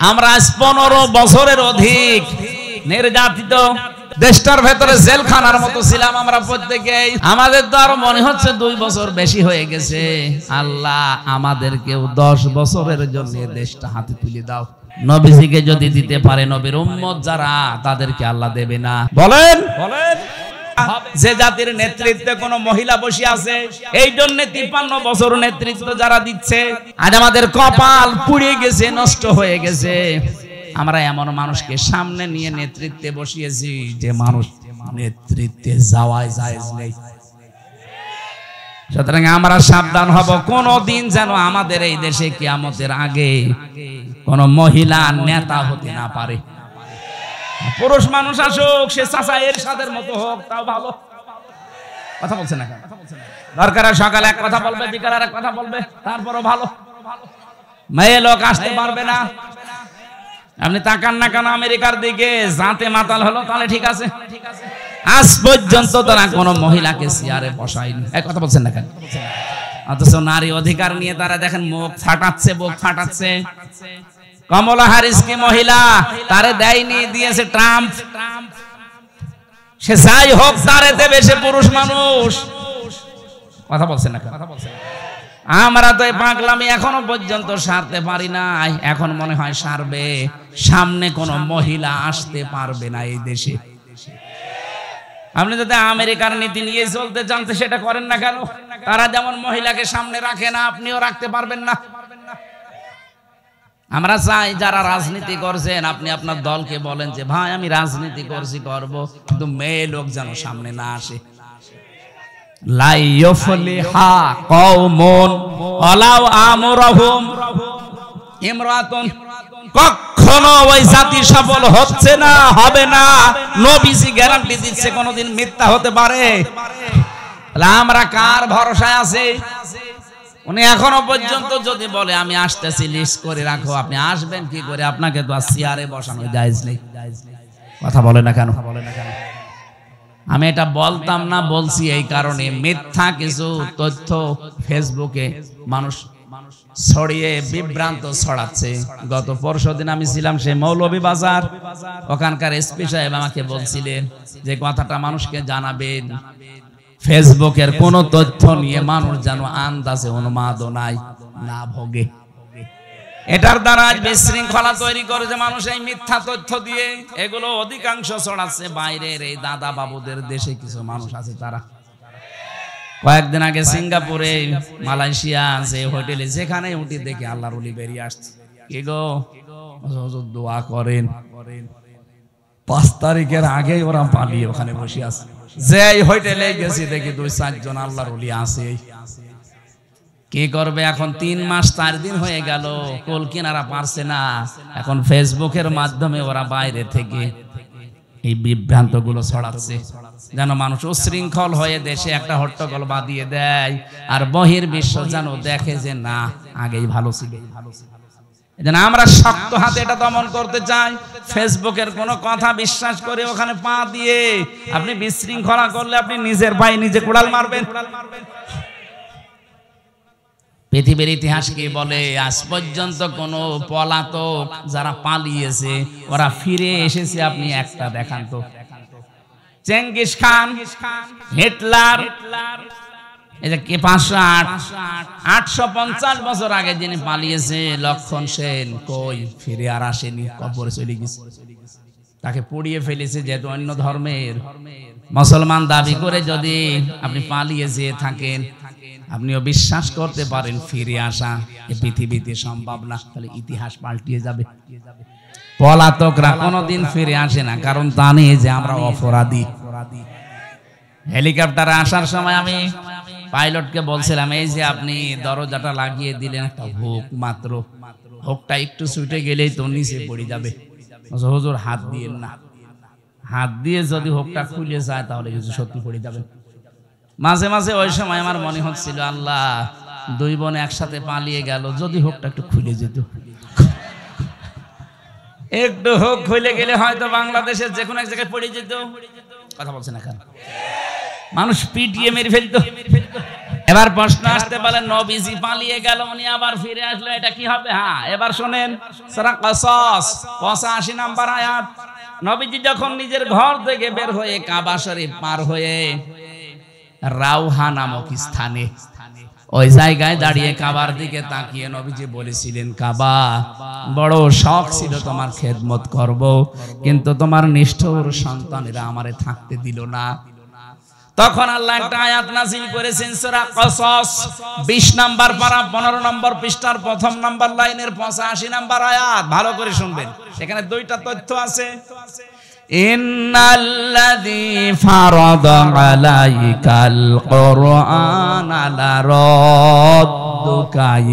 আমরা 15 বছরের অধিক নির্যাতিত, দেশটার ভেতরে জেলখানার মতো ছিলাম আমরা প্রত্যেকেই। আমাদের তো আরো মনে হচ্ছে 2 বছর বেশি হয়ে গেছে। আল্লাহ আমাদেরকেও 10 বছরের জন্য দেশটা হাতে তুলে দাও। নবীজিকে যদি দিতে পারে, নবীর উম্মত যারা, তাদেরকে আল্লাহ দেবে না? বলেন বলেন। যে জাতির নেতৃত্বে কোন মহিলা বসে আছে, এই জন্য 53 বছর নেতৃত্ব যারা দিচ্ছে, আজ আমাদের কপাল পুড়ে গেছে, নষ্ট হয়ে গেছে। আমরা এমন মানুষকে সামনে নিয়ে নেতৃত্বে বসিয়েছি যে মানুষ নেতৃত্বে যাওয়াই জায়েজ নেই। সুতরাং আমরা সাবধান হব, কোনদিন যেন আমাদের এই দেশে কিয়ামতের আগে কোন মহিলা নেতা হতে না পারে। পুরুষ মানুষ আসুক, সে চাচা এরশাদের মতো হোক, তাও ভালো। কথা বলছে না, দরকার সকালে এক কথা বলবে, বিকালে এক কথা বলবে, তারপরও ভালো। মেয়ে লোক আসতে পারবে না। আপনি তাকান না কেন আমেরিকার দিকে? জাতে মাতাল হলো, তাহলে ঠিক আছে। আজ পর্যন্ত তারা কোন মহিলাকে চেয়ারে বসায়নি। এক কথা বলছেন না কেন? অথচ নারী অধিকার নিয়ে তারা দেখেন মুখ ফাটাচ্ছে, বুক ফাটাচ্ছে। কমলা হ্যারিস কি মহিলা? তারে দেয়নি, দিয়েছে ট্রাম্প। সে যাই হোক, তারে দেবে সে পুরুষ মানুষ। কথা বলছেন না কেন? আমরা তো এই পাগলামি এখনো পর্যন্ত সারতে পারি না। এখন মনে হয় সারবে। সামনে কোন মহিলা আসতে পারবে না এই দেশে। আপনি যদি আমেরিকার নীতি নিয়ে চলতে চান, সেটা করেন না কেন? তারা যেমন মহিলাকে সামনে রাখে না, আপনিও রাখতে পারবেন না। আমরা চাই যারা রাজনীতি করছেন, আপনি আপনার দলকে বলেন যে ভাই আমি রাজনীতি করছি, করব, কিন্তু মেয়ে লোক যেন সামনে না আসে। লা ইউফলিহা কওমুন ওয়ালাউ আমরহুম ইমরাতুন। কখনো ওই জাতি সফল হচ্ছে না, হবে না। নবীজি গ্যারান্টি দিচ্ছে কোনোদিন মিথ্যা হতে পারে। আমরা কার ভরসায় আছি? উনি এখনো পর্যন্ত যদি বলে আমি আসতেছি, লিস্ট করে রাখো, আপনি আসবেন কি করে? আপনাকে তো আর চেয়ারে বসানো জায়েজ নেই। কথা বলে না কেন? আমি এটা বলতাম না, বলছি এই কারণে, মিথ্যা কিছু তথ্য ফেসবুকে মানুষ ছড়িয়ে বিভ্রান্ত ছড়াচ্ছে। গত পরশুদিন আমি ছিলাম সেই মৌলভীবাজার, ওখানকার এসপি সাহেব আমাকে বলছিলেন যে কথাটা মানুষকে জানাবেন, ফেসবুকের কোন তথ্য নিয়ে মানুষ যেন আন্দাজে উন্মাদনায় না ভোগে। এটার দ্বারা আজ বিশৃঙ্খলা তৈরি করেছে মানুষ এই মিথ্যা তথ্য দিয়ে। এগুলো অধিকাংশ ছড়াচ্ছে বাইরের এই দাদা বাবুদের দেশে কিছু মানুষ আছে। তারা কয়েকদিন আগে সিঙ্গাপুরে, মালয়েশিয়া, যে হোটেলে যেখানে উঠি দেখে আল্লাহর ওলি বেরিয়ে আসছে। কি গো, দোয়া করেন। 5 তারিখের আগেই ওরা পালিয়ে ওখানে বসে আছে। যে হোটেলে গেছি দেখি 2-4 জন আল্লাহর ওলি আছে। কি করবে এখন? 3 মাস 4 দিন হয়ে গেল, কোল কিনারা পারছে না। এখন ফেসবুকের মাধ্যমে ওরা বাইরে থেকে এই বিভ্রান্ত গুলো ছড়াচ্ছে, যেন মানুষ উশৃঙ্খল হয়ে দেশে একটা হট্টগোল বাঁধিয়ে দেয়, আর বহির্বিশ্ব যেন দেখে যে না, আগেই ভালো ছিল। এজন্য আমরা শক্ত হাতে এটা দমন করতে চাই। ফেসবুকের কোন কথা বিশ্বাস করে ওখানে পা দিয়ে আপনি বিশৃঙ্খলা করলে আপনি নিজের পায়ে নিজে কুড়াল মারবেন। পৃথিবীর ইতিহাস কি বলে? আজ পর্যন্ত কোন পলাতক যারা পালিয়েছে, ওরা ফিরে এসেছে, আপনি একটা দেখান তো। চেঙ্গিস খান, হিটলার, এই যে 850 বছর আগে যিনি পালিয়েছে, লক্ষণ সেন, কই ফিরে আর আসেনি, কবরে চলে গেছে। তাকে পুড়িয়ে ফেলেছে। যেহেতু অন্য ধর্মের মুসলমান দাবি করে যদি আপনি পালিয়ে যেয়ে থাকেন, আপনিও বিশ্বাস করতে পারেন ফিরে আসা এই পৃথিবীতে সম্ভব না, তাহলে ইতিহাস পাল্টিয়ে যাবে। পলাতকরা কোনোদিন ফিরে আসে না, কারণ জানে যে আমরা অপরাধী। হেলিকপ্টারে আসার সময় আমি পাইলটকে বলছিলাম, এই যে আপনি দরজাটা লাগিয়ে দিলেন, একটা হুক মাত্র, হুকটা একটু ছুটে গেলেই তো নিচে পড়ে যাবে। হুজুর হাত দিয়েন না, হাত দিয়ে যদি হুকটা খুলে যায় তাহলে কিছু সত্যি পড়ে যাবে। মাঝে মাঝে ওই সময় আমার মনে হচ্ছিল, আল্লাহ, 2 বোন একসাথে পালিয়ে গেল, যদি হুকটা একটু খুলে যেত। একটু হুক খুলে গেলে হয়তো বাংলাদেশের যে কোনো এক জায়গায় পড়ে যেত। কথা বলছে না কেন? মানুষ পিটিয়ে মেরে ফেলতো। এবার প্রশ্ন আসতে পারে নবীজি পালিয়ে গেল উনি আবার ফিরে আসলো এটা কি হবে? হ্যাঁ, এবার শুনেন সূরা কসস 85 নম্বর আয়াত। নবীজি যখন নিজের ঘর থেকে বের হয়ে কাবা শরীফ পার হয়ে রাউহা নামক স্থানে ওই জায়গায় দাঁড়িয়ে কাবার দিকে তাকিয়ে নবীজি বলেছিলেন, কাবা, বড় শখ ছিল তোমার খেদমত করব, কিন্তু তোমার নিষ্ঠুর সন্তানেরা আমারে থাকতে দিল না। তখন আল্লাহ একটা আয়াত নাযিল করেছেন সূরা কসস 20 নম্বর পারা 15 নম্বর পৃষ্ঠার প্রথম নম্বর লাইনের 85 নম্বর আয়াত। ভালো করে শুনবেন, এখানে দুইটা তথ্য আছে। ইন্নাল্লাযী ফারাদা আলাইকাল কুরআনা লারাদ্দুকা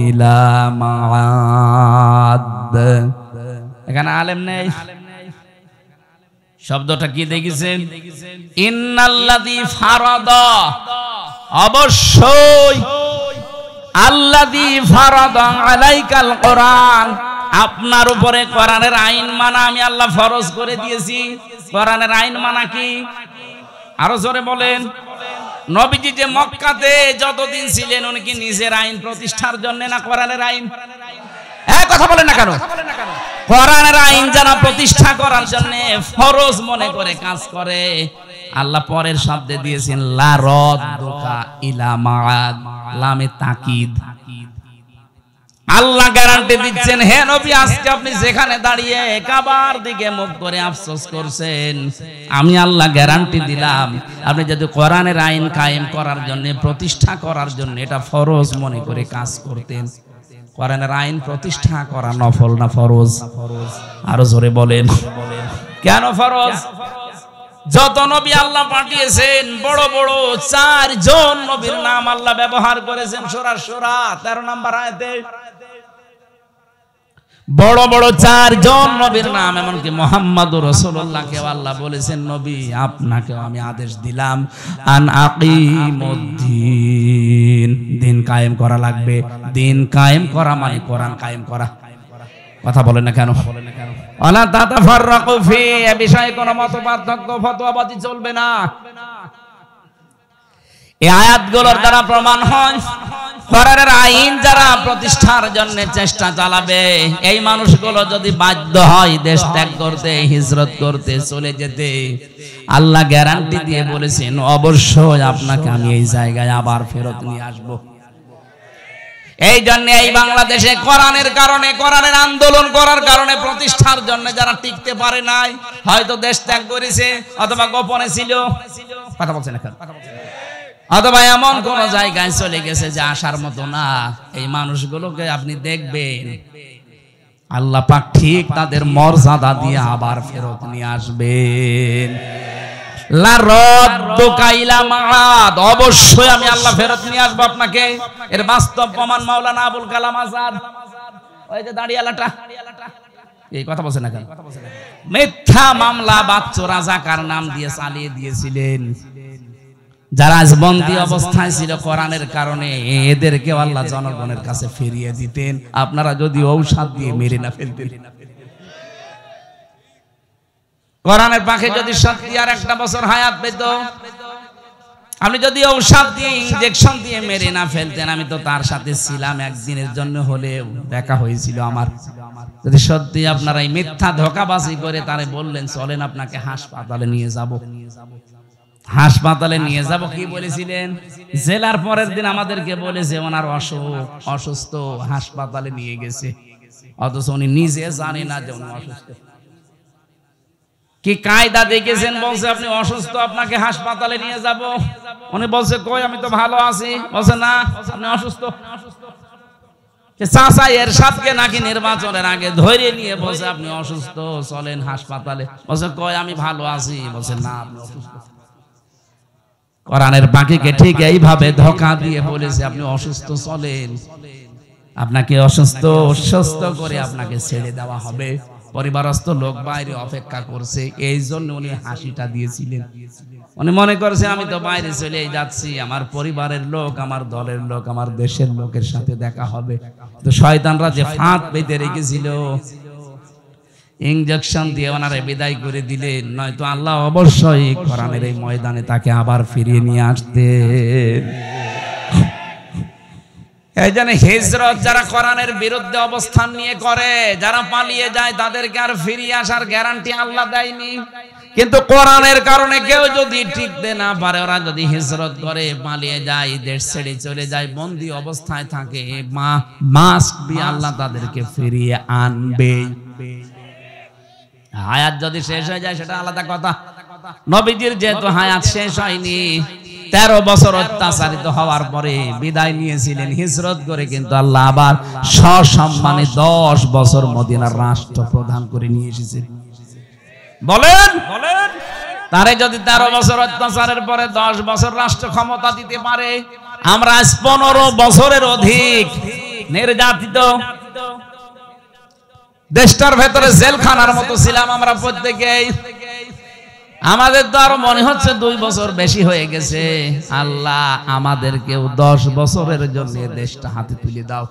ইলা মাআদ। এখানে আলেম নেই, শব্দটা কি দেখেছেন? ইন্নাল্লাযী ফারাদা, অবশ্যই আল্লাযী ফারাদা আলাইকাল কুরআন, আপনার উপরে কোরআনের আইন মানা আমি আল্লাহ ফরজ করে দিয়েছি। কোরআনের আইন মানা কি? আরো জোরে বলেন। নবীজি যে মক্কাতে যতদিন ছিলেন উনি কি নিজের আইন প্রতিষ্ঠার জন্য না কোরআনের আইন? হ্যাঁ, কথা বলেন না কেন? কোরআনের আইন যারা প্রতিষ্ঠা করার জন্য ফরজ মনে করে কাজ করে, আল্লাহ পরের শব্দে দিয়েছেন লা রাদ্দুকা ইলা মাআদ, লামে তাকিদ। আল্লাহ গ্যারান্টি দিচ্ছেন, হে নবী, আজকে আপনি যেখানে দাঁড়িয়ে কাবার দিকে মুখ করে আফসোস করছেন, আমি আল্লাহ গ্যারান্টি দিলাম আপনি যদি কোরআনের আইন কায়েম করার জন্য, প্রতিষ্ঠা করার জন্য এটা ফরজ মনে করে কাজ করতেন। কোরআনের আইন প্রতিষ্ঠা করা নফল না ফরজ? আরো জোরে বলেন, কেন ফরজ? যত নবী আল্লাহ পাঠিয়েছেন বড় বড় 4 জন নবীর নাম আল্লাহ ব্যবহার করেছেন সূরা শুরা 13 নম্বর আয়াতে। বড় বড় 4 জন নবীর নাম, এমনকি মুহাম্মদুর রাসূলুল্লাহকে আল্লাহ বলেছেন, নবী আপনাকেও আমি আদেশ দিলাম আন আকিমুদ্দিন, দিন কায়েম করা লাগবে। দিন কায়েম করা মানে কোরআন কায়েম করা। কথা বলেন না কেন? ওয়ালা তাতাফাররাকু ফি, এ বিষয়ে কোনো মতপার্থক্য ফতোয়াবাজি চলবে না। এই আয়াতগুলোর দ্বারা প্রমাণ হয় কোরআনের আইন যারা প্রতিষ্ঠার জন্য চেষ্টা চালাবে, এই মানুষগুলো যদি বাধ্য হয় দেশ ত্যাগ করতে, হিজরত করতে, চলে যেতে, আল্লাহ গ্যারান্টি দিয়ে বলেছেন অবশ্যই আপনাকে আমি এই জায়গায় আবার ফেরত নিয়ে আসবো। এই জন্য এই বাংলাদেশে কোরআনের কারণে, কোরআনের আন্দোলন করার কারণে, প্রতিষ্ঠার জন্য যারা টিকতে পারে নাই, হয়তো দেশ ত্যাগ করেছে অথবা গোপনে ছিল, কথা বলছেন এখন, অথবা এমন কোন জায়গায় চলে গেছে যে আসার মতো না, এই মানুষগুলোকে আপনি দেখবেন আল্লাহ পাক ঠিক তাদের মর্যাদা দিয়ে আবার ফেরত নিয়ে আসবেন। লা রাদ্দুকা ইলা মাআদ, অবশ্যই আমি আল্লাহ ফেরত নিয়ে আসবো আপনাকে। এর বাস্তব প্রমাণ মাওলানা আবুল কালাম আজাদ, ওই যে দাঁড়িয়ালাটা, এই কথা বলছেন না কেন? মিথ্যা মামলা বাচ্চু রাজাকার নাম দিয়ে চালিয়ে দিয়েছিলেন। যারা বন্দী অবস্থায় ছিল কোরআনের কারণে, এদেরকে আল্লাহ জনগণের কাছে ফিরিয়ে দিতেন, আপনারা যদি ঔষধ দিয়ে মেরে না ফেলতেন। কোরআনের পাখি যদি সত্যি আর একটা বছর হায়াত পেত, আপনি যদি ঔষধ দিয়ে, ইনজেকশন দিয়ে মেরে না ফেলতেন, আমি তো তার সাথে ছিলাম, একদিনের জন্য হলেও দেখা হয়েছিল আমার। যদি সত্যি আপনারা এই মিথ্যা ধোঁকাবাজি করে তারে বললেন চলেন আপনাকে হাসপাতালে নিয়ে যাব, হাসপাতালে নিয়ে যাব, কি বলেছিলেন? জেলার পরের দিন আমাদেরকে বলেছে ওনার অসুস্থ, হাসপাতালে নিয়ে গেছে, অথচ উনি নিজে জানে না যে উনি অসুস্থ। কি কায়দা দেখেছেন? বলছে আপনি অসুস্থ, আপনাকে হাসপাতালে নিয়ে যাব। উনি বলছে কই, আমি তো ভালো আছি। বলছে না, আপনি অসুস্থ। চাচা এরশাদকে নাকি নির্বাচনের আগে ধরে নিয়ে বলছে আপনি অসুস্থ, চলেন হাসপাতালে। বলছে কই, আমি ভালো আছি। বলছে না, আপনি অসুস্থ। কোরআনের বাকিকে ঠিক এইভাবে ধোঁকা দিয়ে বলেছে আপনি অসুস্থ, চলেন, আপনাকে সুস্থ করে আপনাকে ছেড়ে দেওয়া হবে। পরিবারস্থ লোক বাইরে অপেক্ষা করছে, এই জন্য উনি হাসিটা দিয়েছিলেন। উনি মনে করছে আমি তো বাইরে চলে যাচ্ছি, আমার পরিবারের লোক, আমার দলের লোক, আমার দেশের লোকের সাথে দেখা হবে। তো শয়তানরা যে ফাঁদ পেতে রেখেছিল, ইনজেকশন দিয়ে ওনারে বিদায় করে দিলেন, নয়তো আল্লাহ অবশ্যই কোরআনের এই ময়দানে তাকে আবার ফিরিয়ে নিয়ে আসতেন। এই জন্য হিজরত যারা কোরআনের বিরুদ্ধে অবস্থান নিয়ে করে, যারা পালিয়ে যায়, তাদেরকে আর ফিরিয়ে আসার গ্যারান্টি আল্লাহ দেয়নি। কিন্তু কোরআনের কারণে কেউ যদি টিকতে না পারে, ওরা যদি হিজরত করে পালিয়ে যায়, দেশ ছেড়ে চলে যায়, বন্দী অবস্থায় থাকে, মাস্ট বি আল্লাহ তাদেরকে ফিরিয়ে আনবে। হায়াত যদি শেষ হয়ে যায় সেটা আলাদা কথা। নবীজির যেহেতু হায়াত শেষ হয়নি, 13 বছর অত্যাচারিত হওয়ার পরে বিদায় নিয়েছিলেন হিজরত করে, কিন্তু আল্লাহ আবার সসম্মানে 10 বছর মদিনার রাষ্ট্রপ্রধান করে নিয়ে এসেছেন। বলেন, তারে যদি 13 বছর অত্যাচারের পরে 10 বছর রাষ্ট্র ক্ষমতা দিতে পারে, আমরা 15 বছরের অধিক নির্যাতিত, দেশটার ভেতরে জেলখানার মতো ছিলাম আমরা প্রত্যেকেই। আমাদের তো আরো মনে হচ্ছে 2 বছর বেশি হয়ে গেছে। আল্লাহ আমাদেরকেও 10 বছরের জন্য দেশটা হাতে তুলে দাও।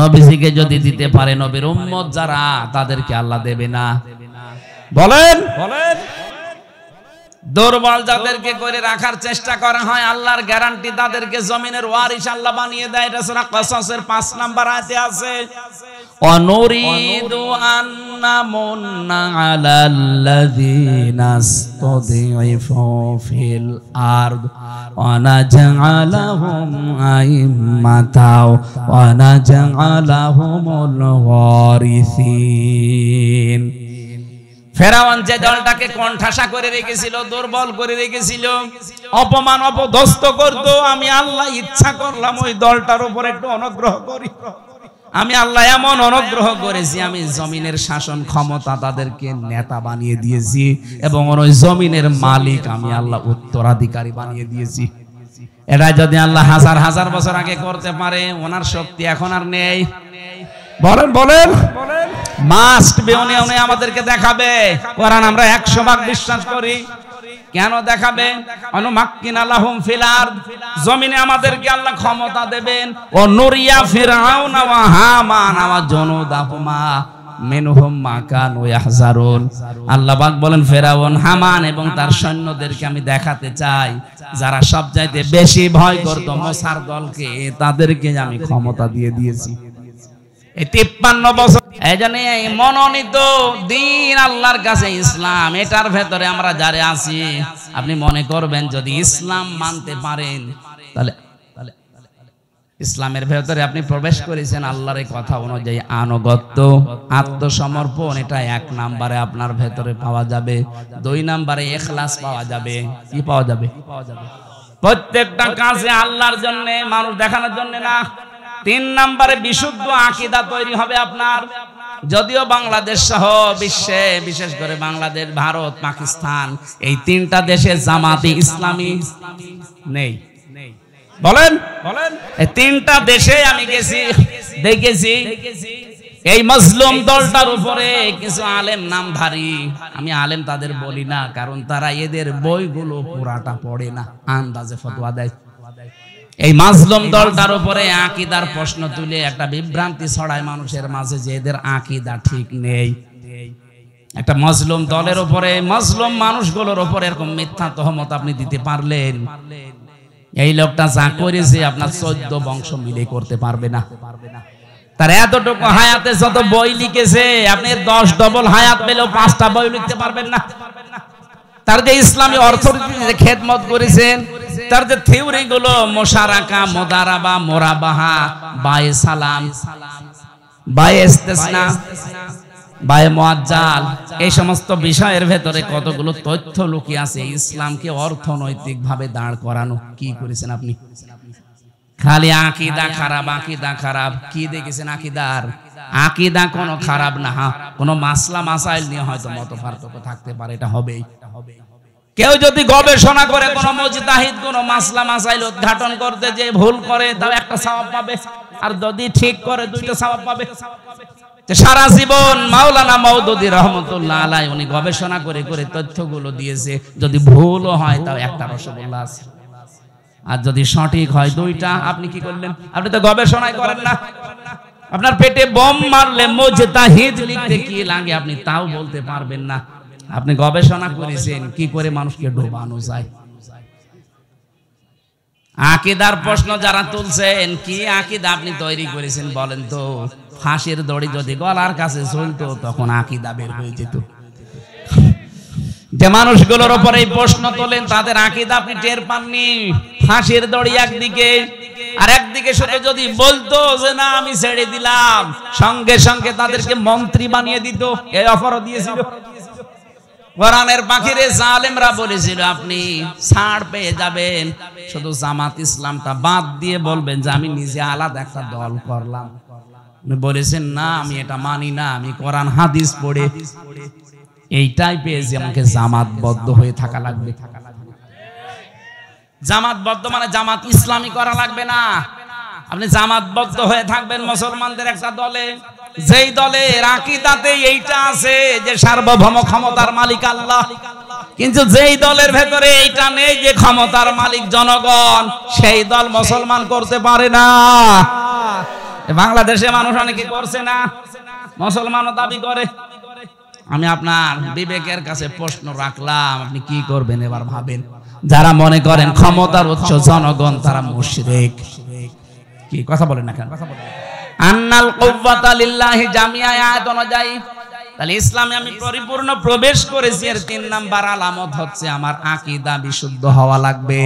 নবীজিকে যদি দিতে পারে, নবীর উম্মত যারা, তাদেরকে আল্লাহ দেবে না? বলেন, দুর্বল যাদেরকে করে রাখার চেষ্টা করা হয়, আল্লাহর গ্যারান্টি তাদেরকে জমিনের ওয়ারিস আল্লাহ বানিয়ে দেয়। এটা সূরা কসসের 5 নম্বর আয়াতে আছে, অনুরিদু আন্নামুন্না আলাল্লাযীনা ইসতাদঈফু ফিল আরদ ওয়া নাজআলাহুম আইম্মাতাও ওয়া নাজআলাহুমুল ওয়ারিসিন। ফেরাউন যে দলটাকে কোণঠাসা করে রেখেছিল, দুর্বল করে রেখেছিল, অপমান অপদস্থ করত, আমি আল্লাহ ইচ্ছা করলাম ওই দলটার উপর একটু অনুগ্রহ করি। আমি আল্লাহ এমন অনুগ্রহ করেছি, আমি জমিনের শাসন ক্ষমতা তাদেরকে নেতা বানিয়ে দিয়েছি, এবং ওই জমিনের মালিক আমি আল্লাহ উত্তরাধিকারী বানিয়ে দিয়েছি। এটা যদি আল্লাহ হাজার হাজার বছর আগে করতে পারে, ওনার শক্তি এখন আর নেই। বলেন, মাস্ট বি, উনি আমাদেরকে দেখাবে। কোরআন আমরা 100 ভাগ বিশ্বাস করি। কেন দেখাবে? অনুমাক্কিনা লাহুম ফিল আরদ, জমিনে আমাদেরকে আল্লাহ ক্ষমতা দেবেন। ও নুরিয়া ফিরআউনা ওয়া হামান ওয়া জুনুদাহুমা মিনহুম মা কানু ইয়াহজারুন। আল্লাহ পাক বলেন, ফেরাউন, হামান এবং তার সৈন্যদেরকে আমি দেখাতে চাই, যারা সবচাইতে বেশি ভয় করত মুসার দলকে, তাদেরকে আমি ক্ষমতা দিয়ে দিয়েছি। এই 53 বছর, এইজন্য এই মনোনীত দিন আল্লাহর কাছে ইসলাম, এটার ভেতরে আমরা যারা আছি, আপনি মনে করবেন যদি ইসলাম মানতে পারেন, তাহলে ইসলামের ভেতরে আপনি প্রবেশ করেছেন আল্লাহর কথা অনুযায়ী। আনুগত্য, আত্মসমর্পণ, এটা 1 নম্বরে আপনার ভেতরে পাওয়া যাবে। 2 নম্বরে ইখলাস পাওয়া যাবে। কি পাওয়া যাবে? প্রত্যেকটা কাজে আল্লাহর জন্য, মানুষ দেখানোর জন্য না। 3 নম্বরে বিশুদ্ধ আকীদা তৈরি হবে আপনার। যদিও বাংলাদেশ সহ বিশ্বে, বিশেষ করে বাংলাদেশ, ভারত, পাকিস্তান, এই 3টা দেশে জামাতে ইসলামী নেই। বলেন, এই 3টা দেশে আমি গেছি, দেখেছি এই মজলুম দলটার উপরে কিছু আলেম নামধারী, আমি আলেম তাদের বলি না, কারণ তারা এদের বইগুলো পুরাটা পড়ে না, আন্দাজে ফতোয়া দেয়। এই মাজলুম দলটার উপরে আকীদার প্রশ্ন তুলে একটা বিভ্রান্তি ছড়ায় মানুষের মাঝে যে এদের আকীদা ঠিক নেই। একটা মজলুম দলের উপরে, মজলুম মানুষগুলোর উপরে এরকম মিথ্যা তহমত আপনি দিতে পারলেন, এই লোকটা যা করেছে আপনার 14 বংশ মিলে করতে পারবে না। তার এতটুকু হায়াতে যত বই লিখেছে, আপনি 10 ডবল হায়াত পেলেও 5টা বই লিখতে পারবেন না। তার যে ইসলামী অর্থনীতিতে খেদমত করেছেন, তার যে থিওরি গুলো, মুশারাকা, মুদারাবা, মুরাবাহা, বায়ে সালাম, বায়ে ইস্তিসনা, বায়ে মুআজ্জাল, এই সমস্ত বিষয়ের ভেতরে কতগুলো তথ্য লুকিয়ে আছে। ইসলামকে অর্থনৈতিক ভাবে দাঁড় করানো কি করেছেন আপনি? খালি আকীদা খারাপ, আকীদা খারাপ। কি দেখেছেন আকীদার? আকীদা কোনো খারাপ না, কোনো মাসলা মাসাইল নিয়ে হয়তো মত পার্থক্য থাকতে পারে, এটা হবেই। কেউ যদি গবেষণা করে কোন মুজতাহিদ কোন মাসলা মাসাইল উদ্ঘাটন করতে যে ভুল করে, তাও 1টা সওয়াব পাবে, আর যদি ঠিক করে 2টা সওয়াব পাবে। সারা জীবন মাওলানা মওদুদী রহমাতুল্লাহ আলাইহি উনি গবেষণা করে করে তথ্যগুলো দিয়েছে, যদি ভুলও হয় তাও 1টা রসগোল্লা আছে, আর যদি সঠিক হয় 2টা। আপনি কি করলেন? আপনি তো গবেষণাই করেন না। আপনার পেটে বোম মারলে মুজতাহিদ লিখতে কি লাগে আপনি তাও বলতে পারবেন না। আপনি গবেষণা করেছেন কি করে মানুষকে ডোবানো যায়। আকীদার প্রশ্ন যারা তুলছেন, কি আকীদা আপনি তৈরি করেছেন বলেন তো? ফাঁসির দড়ি যদি গলার কাছে ঝুলতো তখন আকীদা বের হয়ে যেত। যে মানুষগুলোর উপর এই প্রশ্ন তোলেন তাদের আকীদা আপনি টের পাননি। ফাঁসির দড়ি একদিকে, আর একদিকে শুধু যদি বলতো যে না আমি ছেড়ে দিলাম, সঙ্গে সঙ্গে তাদেরকে মন্ত্রী বানিয়ে দিত। এই অফারও দিয়েছিল। কোরআনের পাখিরে জালেমরা বলেছিল আপনি ছাড় পেয়ে যাবেন, শুধু জামাত ইসলামটা বাদ দিয়ে বলবেন যে আমি নিজে আলাদা একটা দল করলাম। বলেছেন না আমি এটা মানি না, আমি কোরআন হাদিস পড়ে এইটাই পেয়েছি, আমাকে জামাতবদ্ধ হয়ে থাকা লাগবে। জামাতবদ্ধ মানে জামাত ইসলামী করা লাগবে না, আপনি জামাতবদ্ধ হয়ে থাকবেন মুসলমানদের একটা দলে, যেই দলের আকীদাতে এইটা আছে যে সার্বভৌম ক্ষমতার মালিক আল্লাহ, কিন্তু যেই দলের ভেতরে এইটা নেই যে ক্ষমতার মালিক জনগণ, সেই দল মুসলমান করতে পারে না। বাংলাদেশে মানুষ অনেকে করছে না, মুসলমানও দাবি করে। আমি আপনার বিবেকের কাছে প্রশ্ন রাখলাম, আপনি কি করবেন এবার ভাবেন। যারা মনে করেন ক্ষমতার উৎস জনগণ তারা মুশরিক। কি কথা বলেন না কেন? আন্নাল কুওয়াতা লিল্লাহি জামিআ আয়াত অনুযায়ী তাহলে ইসলামে আমি পরিপূর্ণ প্রবেশ করেছি। এর 3 নাম্বার আলামত হচ্ছে আমার আকীদা বিশুদ্ধ হওয়া লাগবে।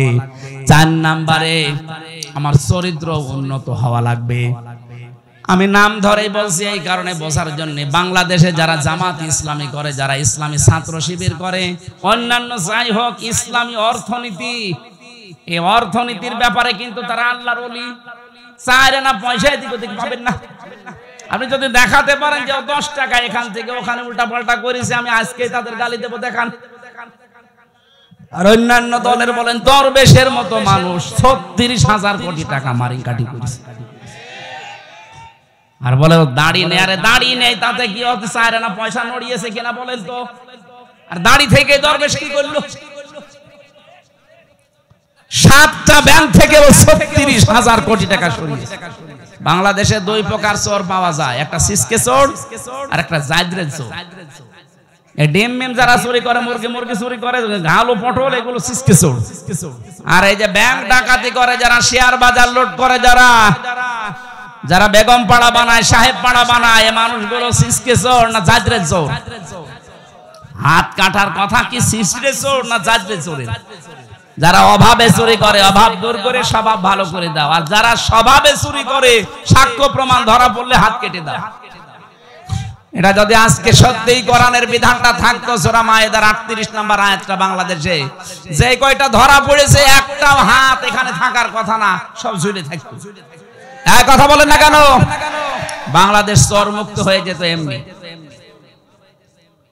4 নাম্বারে আমার চরিত্র উন্নত হওয়া লাগবে। আমি নাম ধরেই বলছি এই কারণে বোঝার জন্য, বাংলাদেশে যারা জামাত ইসলামী করে, যারা ইসলামী ছাত্র শিবির করে, অন্যান্য যাই হোক ইসলামী অর্থনীতি, এই অর্থনীতির ব্যাপারে কিন্তু তারা আল্লাহর ওলি। চায় না পয়সা এদিক ওদিক পাবেন না। আপনি যদি দেখাতে পারেন যে 10 টাকা এখান থেকে ওখানে উল্টা পাল্টা করেছে, আমি আজকেই তাদের গালি দেবো, দেখান। আর অন্যান্য দলের বলেন দরবেশের মতো মানুষ 36,000 কোটি টাকা মারিকাটি করেছে, আর বলে দাড়ি নেই। আরে দাড়ি নেই তাতে কি হচ্ছে? চায় না পয়সা নড়িয়েছে কিনা বলেন তো? আর দাড়ি থেকে দরবেশ কি করলো? 7টা ব্যাংক থেকে 36,000 কোটি টাকা সরিয়েছে। বাংলাদেশে 2 প্রকার চোর পাওয়া যায়, একটা সিসকে চোর আর একটা জায়দ্রে চোর। এই ডিম মিম যারা চুরি করে, মুরগি চুরি করে, ঘালো পটল, এগুলো সিসকে চোর। আর এই যে ব্যাংক ডাকাতি করে যারা, শেয়ার বাজার লুট করে যারা বেগম পাড়া বানায়, সাহেব পাড়া বানায়, এই মানুষগুলো সিসকে চোর না জায়দ্রে চোর? হাত কাটার কথা কি সিসকে চোর না জায়দ্রে চোরের? যারা অভাবে চুরি করে অভাব দূর করে স্বভাব ভালো করে দাও, আর যারা স্বভাবে চুরি করে সাক্ষ্য প্রমাণ ধরা পড়লে হাত কেটে দাও। এটা যদি আজকে সত্যিই কোরআনের বিধানটা থাকতো, সূরা মায়েদার 38 নম্বর আয়াতটা বাংলাদেশে যে কয়টা ধরা পড়েছে, একটাও হাত এখানে থাকার কথা না, সব ঝুলে থাকতো। এই কথা বলেন না কেন? বাংলাদেশ চোর মুক্ত হয়ে যেত এমনি।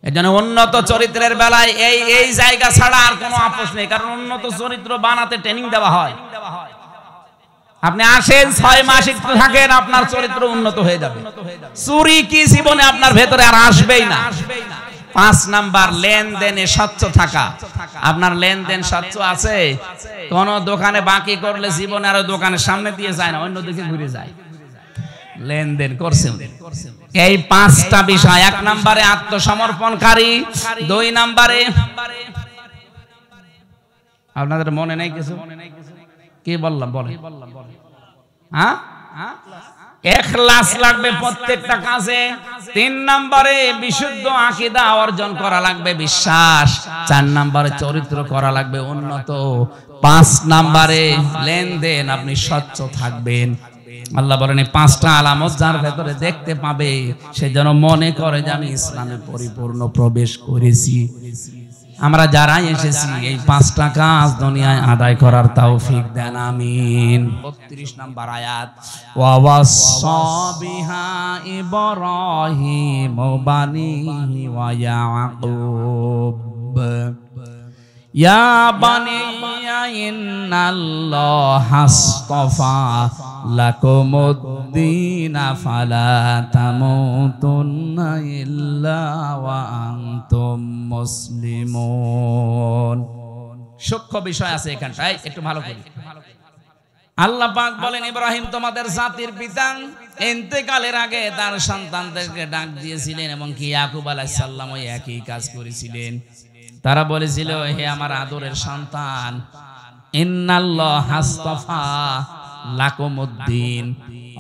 এজন্য উন্নত চরিত্রের বেলায় এই জায়গা ছাড়া আর কোনো আপোষ নেই, কারণ উন্নত চরিত্র বানাতে ট্রেনিং দেওয়া হয়। আপনি আসেন 6 মাস একটু থাকেন, আপনার চরিত্র উন্নত হয়ে যাবে। চুরি কি জীবনে আপনার ভেতরে আর আসবেই না। 5 নাম্বার লেনদেনে স্বচ্ছ থাকা। আপনার লেনদেন স্বচ্ছ আছে? কোন দোকানে বাকি করলে জীবনে আর দোকানের সামনে দিয়ে যায় না, অন্যদিকে ঘুরে যায়। লেনদেন করছে। এই 5টা বিষয়। 1 নম্বরে আত্মসমর্পণকারী, 2 নম্বরে আপনাদের মনে নাই কিছু? কি বললাম বলেন? হ্যাঁ, ইখলাস লাগবে প্রত্যেকটা কাজে। 3 নম্বরে বিশুদ্ধ আকীদা অর্জন করা লাগবে, বিশ্বাস। 4 নম্বরে চরিত্র করা লাগবে উন্নত। 5 নম্বরে লেনদেন আপনি স্বচ্ছ থাকবেন। আল্লাহ বলেন এই 5টা আলামত যার ভেতরে দেখতে পাবে সে যেন মনে করে যে আমি ইসলামে পরিপূর্ণ প্রবেশ করেছি। আমরা যারা এসেছি এই 5টা কাজ দুনিয়ায় আদায় করার তৌফিক দেন, আমিন। 32 নম্বর আয়াত, ওয়া ওয়াসাবিহা ইব্রাহিম বানিহি ওয়া ইয়াকুব ইয়া বানিয়া ইন্নাল্লাহা আসতাফা লাকুমুদ-দীনা ফালা তামুতুন্না ইল্লা ওয়া আনতুম মুসলিমুন। সূক্ষ্ম বিষয় আছে এখানটায়, একটু ভালো করে। আল্লাহ পাক বলেন ইব্রাহিম তোমাদের জাতির পিতা, ইন্তেকালের আগে তার সন্তানদেরকে ডাক দিয়েছিলেন এবং কি ইয়াকুব আলাইহিস সালাম ওই একই কাজ করেছিলেন। তারা বলেছিল হে আমার আদরের সন্তান, ইন্নাল্লাহ হাসতাফা লাকুমুদ্দিন,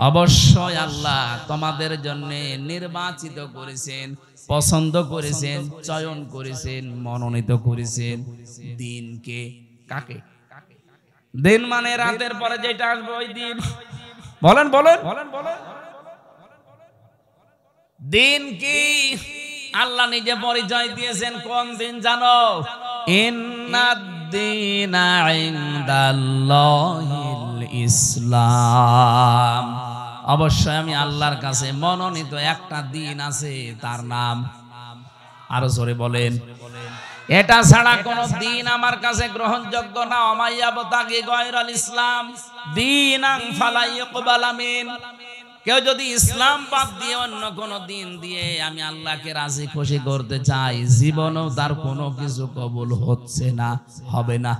অবশ্যই আল্লাহ তোমাদের জন্য নির্বাচিত করেছেন, পছন্দ করেছেন, চয়ন করেছেন, মনোনীত করেছেন দিনকে। কাকে? দিন মানে রাতের পরে যেটা আসবে ওই দিন। বলেন বলেন দিন কি? আল্লাহ নিজে পরিচয় দিয়েছেন কোন দিন জানো? ইন্নাদ-দীনা ইনদাল্লাহিল ইসলাম, অবশ্যই আমি আল্লাহর কাছে মনোনীত একটা দিন আছে, তার নাম, আরো জোরে বলেন, এটা ছাড়া কোন দিন আমার কাছে গ্রহণযোগ্য না। ওমাইয়াবতাগি গায়রাল ইসলাম দীনান ফালা ইউকবালা মিন, কেউ যদি ইসলাম বাদ দিয়ে অন্য কোন দিন দিয়ে আমি আল্লাহকে রাজি খুশি করতে চাই, জীবনেও তার কোনো কিছু কবুল হচ্ছে না, হবে না।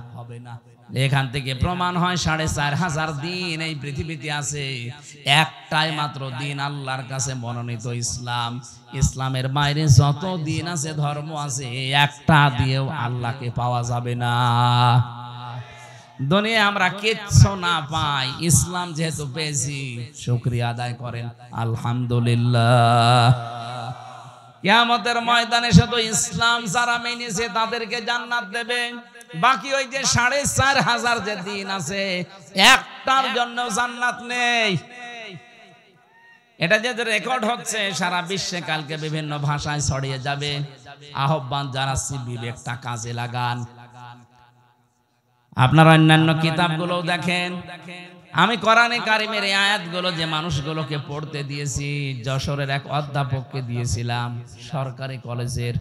এখান থেকে প্রমাণ হয় 4500 দিন এই পৃথিবীতে আছে, একটাই মাত্র দিন আল্লাহর কাছে মনোনীত ইসলাম। ইসলামের বাইরে যত দিন আছে, ধর্ম আছে, একটা দিয়েও আল্লাহকে পাওয়া যাবে না। দুনিয়া আমরা কিচ্ছু না পাই, ইসলাম যেহেতু পেয়েছি শুকরিয়া আদায় করেন আলহামদুলিল্লাহ। কিয়ামতের ময়দানে শুধু ইসলাম যারা মেনেছে তাদেরকে জান্নাত দেবে, বাকি ওই যে 4500 যে দিন আছে একটার জন্য জান্নাত নেই। এটা যে রেকর্ড হচ্ছে সারা বিশ্বে, কালকে বিভিন্ন ভাষায় ছড়িয়ে যাবে। আহ্বান জানাচ্ছি, বিবেকটা কাজে লাগান। আপনারা অন্যান্য কিতাবগুলো দেখেন, আমি কোরআনে কারিমের এই আয়াতগুলো যে মানুষগুলোকে পড়তে দিয়েছি, যশোরের এক অধ্যাপককে দিয়েছিলাম, সরকারি কলেজের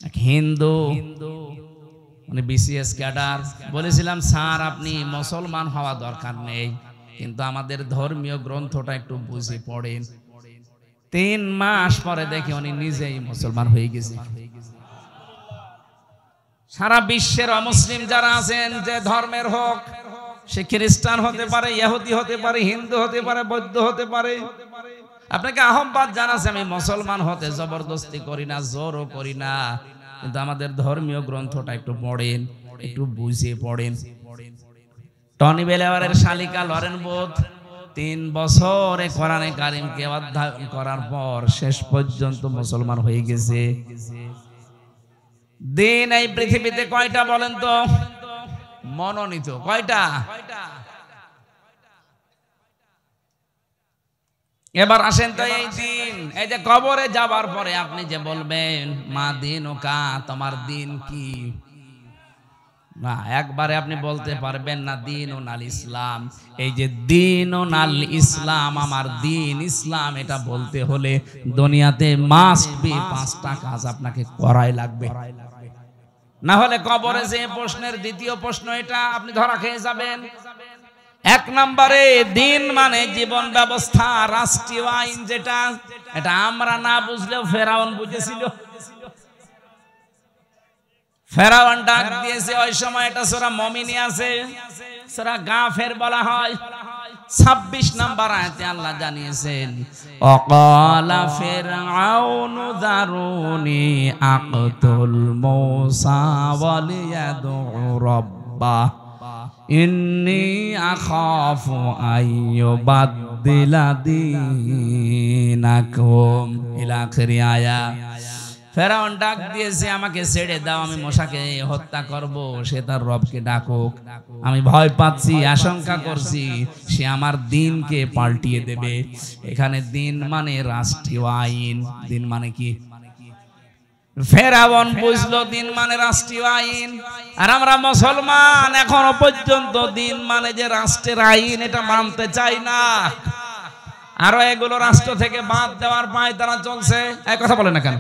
এক হিন্দু, মানে বিসিএস ক্যাডার। বলেছিলাম স্যার আপনি মুসলমান হওয়া দরকার নেই, কিন্তু আমাদের ধর্মীয় গ্রন্থটা একটু বুঝে পড়েন। 3 মাস পরে দেখি উনি নিজেই মুসলমান হয়ে গেছে। সারা বিশ্বের অমুসলিম যারা আছেন, যে ধর্মের হোক, সে খ্রিস্টান হতে পারে, ইহুদি হতে পারে, হিন্দু হতে পারে, বৌদ্ধ হতে পারে, আপনাকে আহ্বান জানাচ্ছে, আমি মুসলমান হতে জবরদস্তি করি না, জোরও করি না, কিন্তু আমাদের ধর্মীয় গ্রন্থটা একটু পড়েন, একটু বুঝে পড়েন। টনি বেলেয়ারের শালিকা লরেন বোথ 3 বছরে কোরআনে কারিমকে অধ্যয়ন করার পর শেষ পর্যন্ত মুসলমান হয়ে গেছে। দিন এই পৃথিবীতে কয়টা বলেন তো? মনোনীত কয়টা? এবার আসেন তো এই দিন, এই যে কবরে যাবার পরে আপনি যে বলবেন মা দিন ও কা, তোমার দিন কি? না, একবারে আপনি বলতে পারবেন না দিন ও নাল ইসলাম। এই যে দিন ও নাল ইসলাম, আমার দিন ইসলাম, এটা বলতে হলে দুনিয়াতে মাস্ট বি 5টা কাজ আপনাকে করাই লাগবে, না হলে কবরে যে প্রশ্নের দ্বিতীয় প্রশ্ন এটা আপনি ধরা খেয়ে যাবেন। 1 নম্বরে দিন মানে জীবন ব্যবস্থা, রাষ্ট্রীয় আইন যেটা, এটা আমরা না বুঝলেও ফেরাউন বুঝেছিল। ফেরাউন ডাক দিয়েছে ওই সময়, এটা সূরা মুমিনে আছে, সূরা গাফির বলা হয়। 26 নম্বর আয়াতে আল্লাহ জানিয়েছেন, ওয়াকালা ফিরআউনু যারুনি আকতুল মূসা ওয়ালিয়াদু রাব্বা ইন্নী আখাফু আইয়ুবাদদিলা দীনাকুম ইলা আখিরি আয়া। ফেরাউন ডাক দিয়েছে, আমাকে ছেড়ে দাও, আমি মূসাকে হত্যা করব, সে তার রবকে ডাকুক। আমি ভয় পাচ্ছি, আশঙ্কা করছি সে আমার দিনকে পাল্টিয়ে দেবে। এখানে দিন মানে রাষ্ট্রীয় আইন। দিন মানে কি? ফেরাউন বুঝলো দিন মানে রাষ্ট্রীয় আইন, আর আমরা মুসলমান এখনো পর্যন্ত দিন মানে যে রাষ্ট্রের আইন এটা মানতে চাই না। আরো এগুলো রাষ্ট্র থেকে বাদ দেওয়ার পায় তারা চলছে। এই কথা বলে না কেন?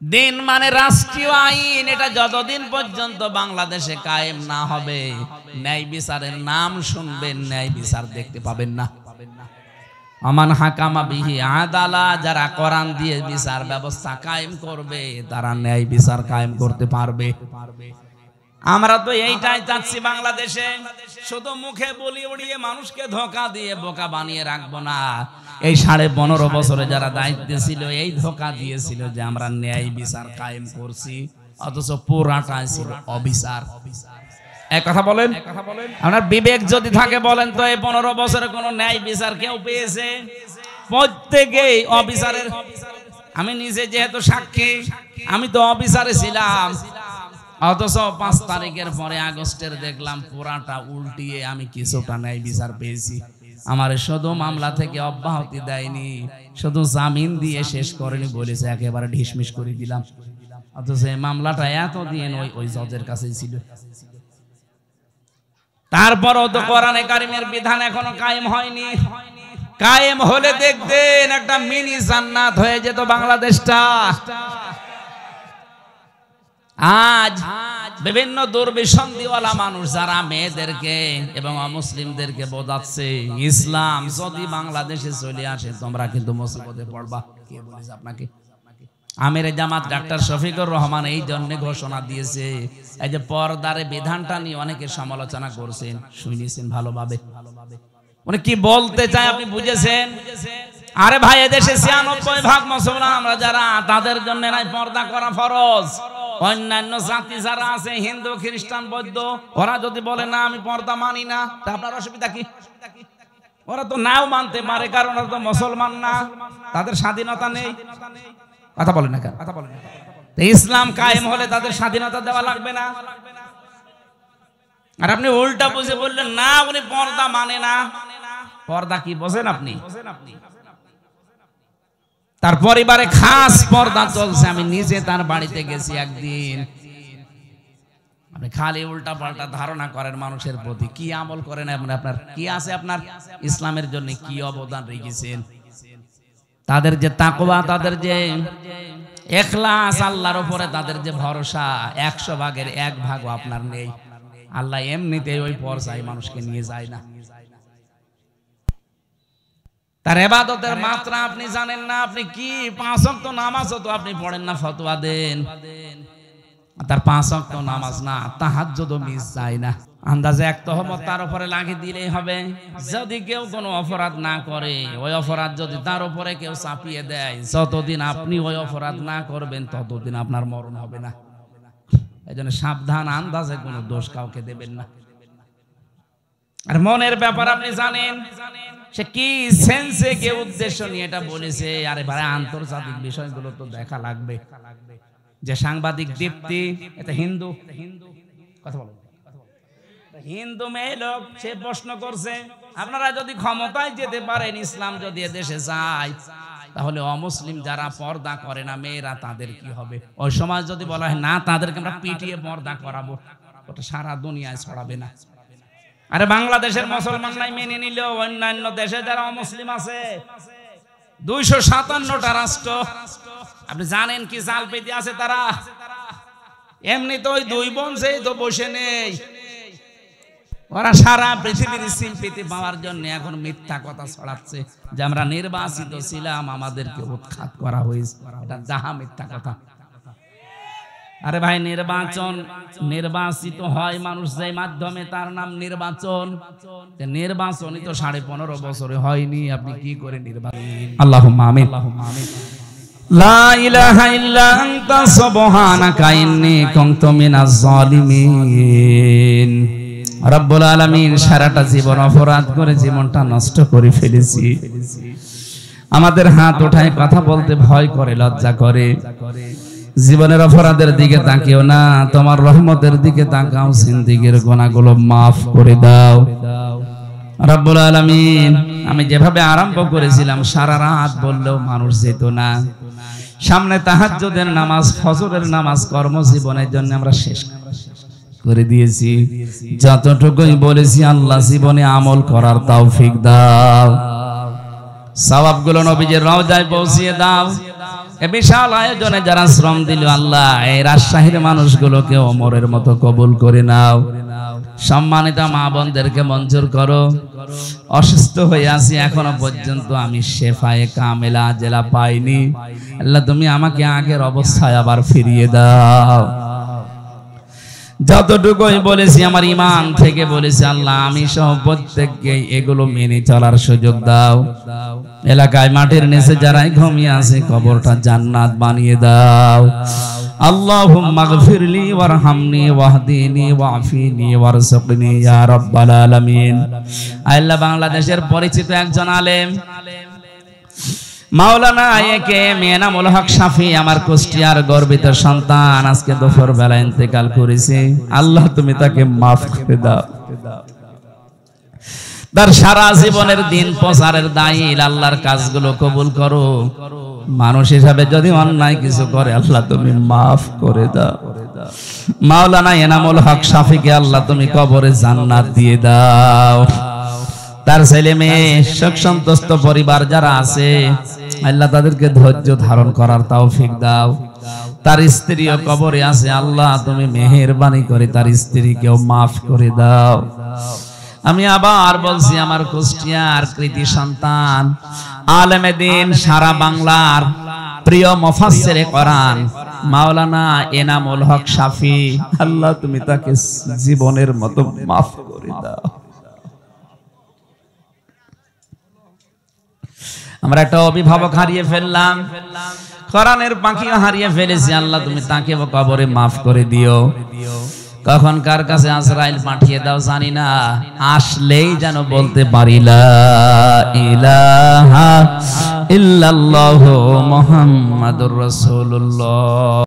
দিন মানে রাষ্ট্রীয় আইন, এটা যতদিন পর্যন্ত বাংলাদেশে কায়েম না হবে, ন্যায় বিচারের নাম শুনবেন, ন্যায় বিচার দেখতে পাবেন না। আমান হাকামা বিহি আদালা, যারা কোরআন দিয়ে বিচার ব্যবস্থা কায়েম করবে তারা ন্যায় বিচার কায়েম করতে পারবে। আমরা তো এইটাই চাচ্ছি বাংলাদেশে, শুধু মুখে বলি উড়িয়ে মানুষকে ধোঁকা দিয়ে বোকা বানিয়ে রাখবো না। এই 15.5 বছরে যারা দায়িত্বে ছিল এই ধোঁকা দিয়েছিল যে আমরা ন্যায় বিচার কায়েম করছি, অথচ পুরাটাই ছিল অবিচার। এক কথা বলেন, আপনার বিবেক যদি থাকে বলেন তো এই 15 বছরে কোন ন্যায় বিচার কেউ পেয়েছে? প্রত্যেকেই অবিচারের। আমি নিজে যেহেতু সাক্ষী, আমি তো অবিচারে ছিলাম, অথচ 5 তারিখের পরে আগস্টের দেখলাম পুরাটা উল্টিয়ে আমি কিছুটা ন্যায় বিচার পেয়েছি। আমার শুধু মামলা থেকে অব্যাহতি দেয়নি, শুধু জামিন দিয়ে শেষ করেনি, বলেছে একেবারে ঢিসমিস করে দিলাম। অথচ এই মামলাটা এতদিন ওই জজের কাছেই ছিল। তারপরও তো কোরআনে কারিমের বিধান এখনো কায়েম হয়নি। কায়েম হলে দেখবেন একটা মিনি জান্নাত হয়ে যেত বাংলাদেশটা। আজ বিভিন্ন দুর্বিসন্ধিওয়ালা মানুষ যারা মেয়েদেরকে এবং অমুসলিমদেরকে বোঝাচ্ছে ইসলাম যদি বাংলাদেশে চলে আসে তোমরা কিন্তু মুসিবতে পড়বা। কে বলেছে আপনাকে? আমির জামাত ডাক্তার শফিকুর রহমান এই জন্য ঘোষণা দিয়েছে। এই যে পর্দার বিধানটা নিয়ে অনেকে সমালোচনা করছেন, শুনেছেন ভালোভাবে। উনি কি বলতে চায় আপনি বুঝেছেন? আরে ভাই, এদেশে 96% মুসলমান আমরা যারা, তাদের জন্য নাই পর্দা করা ফরজ। অন্যান্য জাতি যারা আছে, হিন্দু, খ্রিস্টান, বৌদ্ধ, ওরা যদি বলে না আমি পর্দা মানি না, তা আপনার অসুবিধা কি? ওরা তো নাও মানতে পারে, কারণ ওরা তো মুসলমান না, তাদের স্বাধীনতা নেই। কথা বলেন না কেন? ইসলাম কায়েম হলে তাদের স্বাধীনতা দেওয়া লাগবে না। আর আপনি উল্টা বুঝে বললেন না উনি পর্দা মানে না। পর্দা কি বোঝেন আপনি? তার পরিবারে খাস পর্দা চলছে। আমি নিজে তার বাড়িতে গেছি একদিন। আপনি খালি উল্টা পাল্টা ধারণা করেন মানুষের প্রতি। কি আমল করেন আপনার? কি আছে আপনার? ইসলামের জন্য কি অবদান রেখেছেন? তাদের যে তাকওয়া, তাদের যে ইখলাস, আল্লাহর উপরে তাদের যে ভরসা, 100 ভাগের 1 ভাগও আপনার নেই। আল্লাহ এমনিতেই ওই পর্যায়ে মানুষকে নিয়ে যায় না। তার ইবাদতের মাত্রা আপনি জানেন না। আপনি কি 5 ওয়াক্ত নামাজও তো আপনি পড়েন না, ফতোয়া দেন। তার 5 ওয়াক্ত নামাজ না, তাহাজ্জুদও মিস যায় না। আন্দাজে এক তহমত তার উপরে লাগিয়ে দিলেই হবে। যদি কেউ কোনো অপরাধ না করে, ওই অপরাধ যদি তার উপরে কেউ চাপিয়ে দেয়, যতদিন আপনি ওই অপরাধ না করবেন ততদিন আপনার মরণ হবে না। এই জন্য সাবধান, আন্দাজে কোনো দোষ কাউকে দেবেন না। আর মনের ব্যাপার আপনি জানেন, সে কি সেন্সে, কে উদ্দেশ্য নিয়ে এটা বলেছে। আরে ভাই, আন্তর্জাতিক বিষয়গুলো তো দেখা লাগবে। যে সাংবাদিক দীপ্তি, এটা হিন্দু কথা বলো, হিন্দু মেয়ে লোক, সে প্রশ্ন করছে আপনারা যদি ক্ষমতায় যেতে পারেন, ইসলাম যদি এদেশে যায়, তাহলে অমুসলিম যারা পর্দা করে না মেয়েরা, তাদের কি হবে? ওই সমাজ যদি বলা হয় না তাদেরকে আমরা পিটিয়ে পর্দা করাবো, ওটা সারা দুনিয়ায় ছড়াবে না। আরে বাংলাদেশের মুসলমান নাই মেনে নিলেও অন্যান্য দেশে যারা অমুসলিম আছে, 257টা রাষ্ট্র, আপনি জানেন কি জাল পেতে আছে তারা? এমনি তো ওই 2 বংশে তো বসে নেই, ওরা সারা পৃথিবীর সিম্পিতি পাওয়ার জন্য এখন মিথ্যা কথা ছড়াচ্ছে যে আমরা নির্বাচিত ছিলাম, আমাদেরকে উৎখাত করা হয়েছে। এটা যাহা মিথ্যা কথা। আরে ভাই, নির্বাচিত হয় মানুষ যে মাধ্যমে, তার নাম নির্বাচন। নির্বাচনই তো 15.5 বছরে হয়নি, আপনি কি করে নির্বাচন? আল্লাহুম্মা আমিন। লা ইলাহা ইল্লা আনতা সুবহানাকা ইন্নী কুনতু মিনাজ জালিমিন। রব্বুল আলামিন, সারাটা জীবন অপরাধ করে জীবনটা নষ্ট করে ফেলেছি। আমাদের হাত ওঠায় কথা বলতে ভয় করে, লজ্জা করে। জীবনের অপরাধের দিকে তাকিও না, তোমার রহমতের দিকে তাকাও। জিন্দেগীর গুনাহগুলো মাফ করে দাও রব্বুল আলামিন। আমি যেভাবে আরম্ভ করেছিলাম, সারা রাত বললেও মানুষ যেত না। সামনে তাহাজ্জুদের নামাজ, ফজরের নামাজ, কর্মজীবনের জন্য আমরা শেষ করে দিয়েছি। যতটুকুই বলেছি, আল্লাহ জীবনে আমল করার তৌফিক দাও। সওয়াবগুলো নবীজির রওজায় পৌঁছিয়ে দাও। এ বিশাল আয়োজনে যারা শ্রম দিল, আল্লাহ এই রাজশাহীর মানুষগুলোকে ওমরের মতো কবুল করে নাও। সম্মানিত মা বোনদেরকে মঞ্জুর করো। অসুস্থ হয়ে আছি, এখনো পর্যন্ত আমি শেফায়ে কামেলা জেলা পাইনি। আল্লাহ, তুমি আমাকে আগের অবস্থায় আবার ফিরিয়ে দাও। যতটুকুই বলেছি আমার ইমান থেকে বলেছি, আল্লাহ আমি সহ প্রত্যেককে এগুলো মেনে চলার সুযোগ দাও। এলাকায় মাটির নিচে যারাই ঘুমিয়ে আছে, কবরটা জান্নাত বানিয়ে দাও। আল্লাহুম্মা গফিরলি ওয়ারহামনি ওয়াহদিনি ওয়াফিনি ওয়ারযুকনি ইয়া রাব্বাল আলামিন। আল্লাহ বাংলাদেশের পরিচিত একজন আলেম মাওলানা একেএম এনামুল হক শাফি আমার কুষ্টিয়ার গর্বিত সন্তান আজকে দুপুর বেলা ইন্তেকাল করেছে। আল্লাহ তুমি তাকে মাফ করে দাও। তার সারা জীবনের দিন প্রচারের দায়ী আল্লাহর কাজগুলো কবুল করো। মানুষ হিসাবে যদি অন্যায় কিছু করে আল্লাহ তুমি মাফ করে দাও। মাওলানা এনামুল হক শাফিকে আল্লাহ তুমি কবরে জান্নাত দিয়ে দাও। তার ছেলে মেয়ে শোক সন্তুষ্ট পরিবার যারা আছে আল্লাহ তাদেরকে ধৈর্য ধারণ করার তৌফিক দাও। তার স্ত্রীও কবরে আছে, আল্লাহ তুমি মেহেরবানি করে তার স্ত্রীকেও মাফ করে দাও। আমি আবার বলছি আমার কুষ্টিয়ার কৃতি সন্তান আলেমে দ্বীন সারা বাংলার প্রিয় মুফাসসিরে কোরআন মাওলানা এনামুল হক শাফি, আল্লাহ তুমি তাকে জীবনের মতো মাফ করে দাও। আমরা একটা অভিভাবক হারিয়ে ফেললাম, কোরআনের পাখিও হারিয়ে ফেলেছি, আল্লাহ তুমি তাকে কবরে মাফ করে দিও। কখন কার কাছে আজরাইল পাঠিয়ে দাও জানি না, আসলেই যেন বলতে পারি লা ইলাহা ইল্লাল্লাহু মুহাম্মাদুর রাসূলুল্লাহ।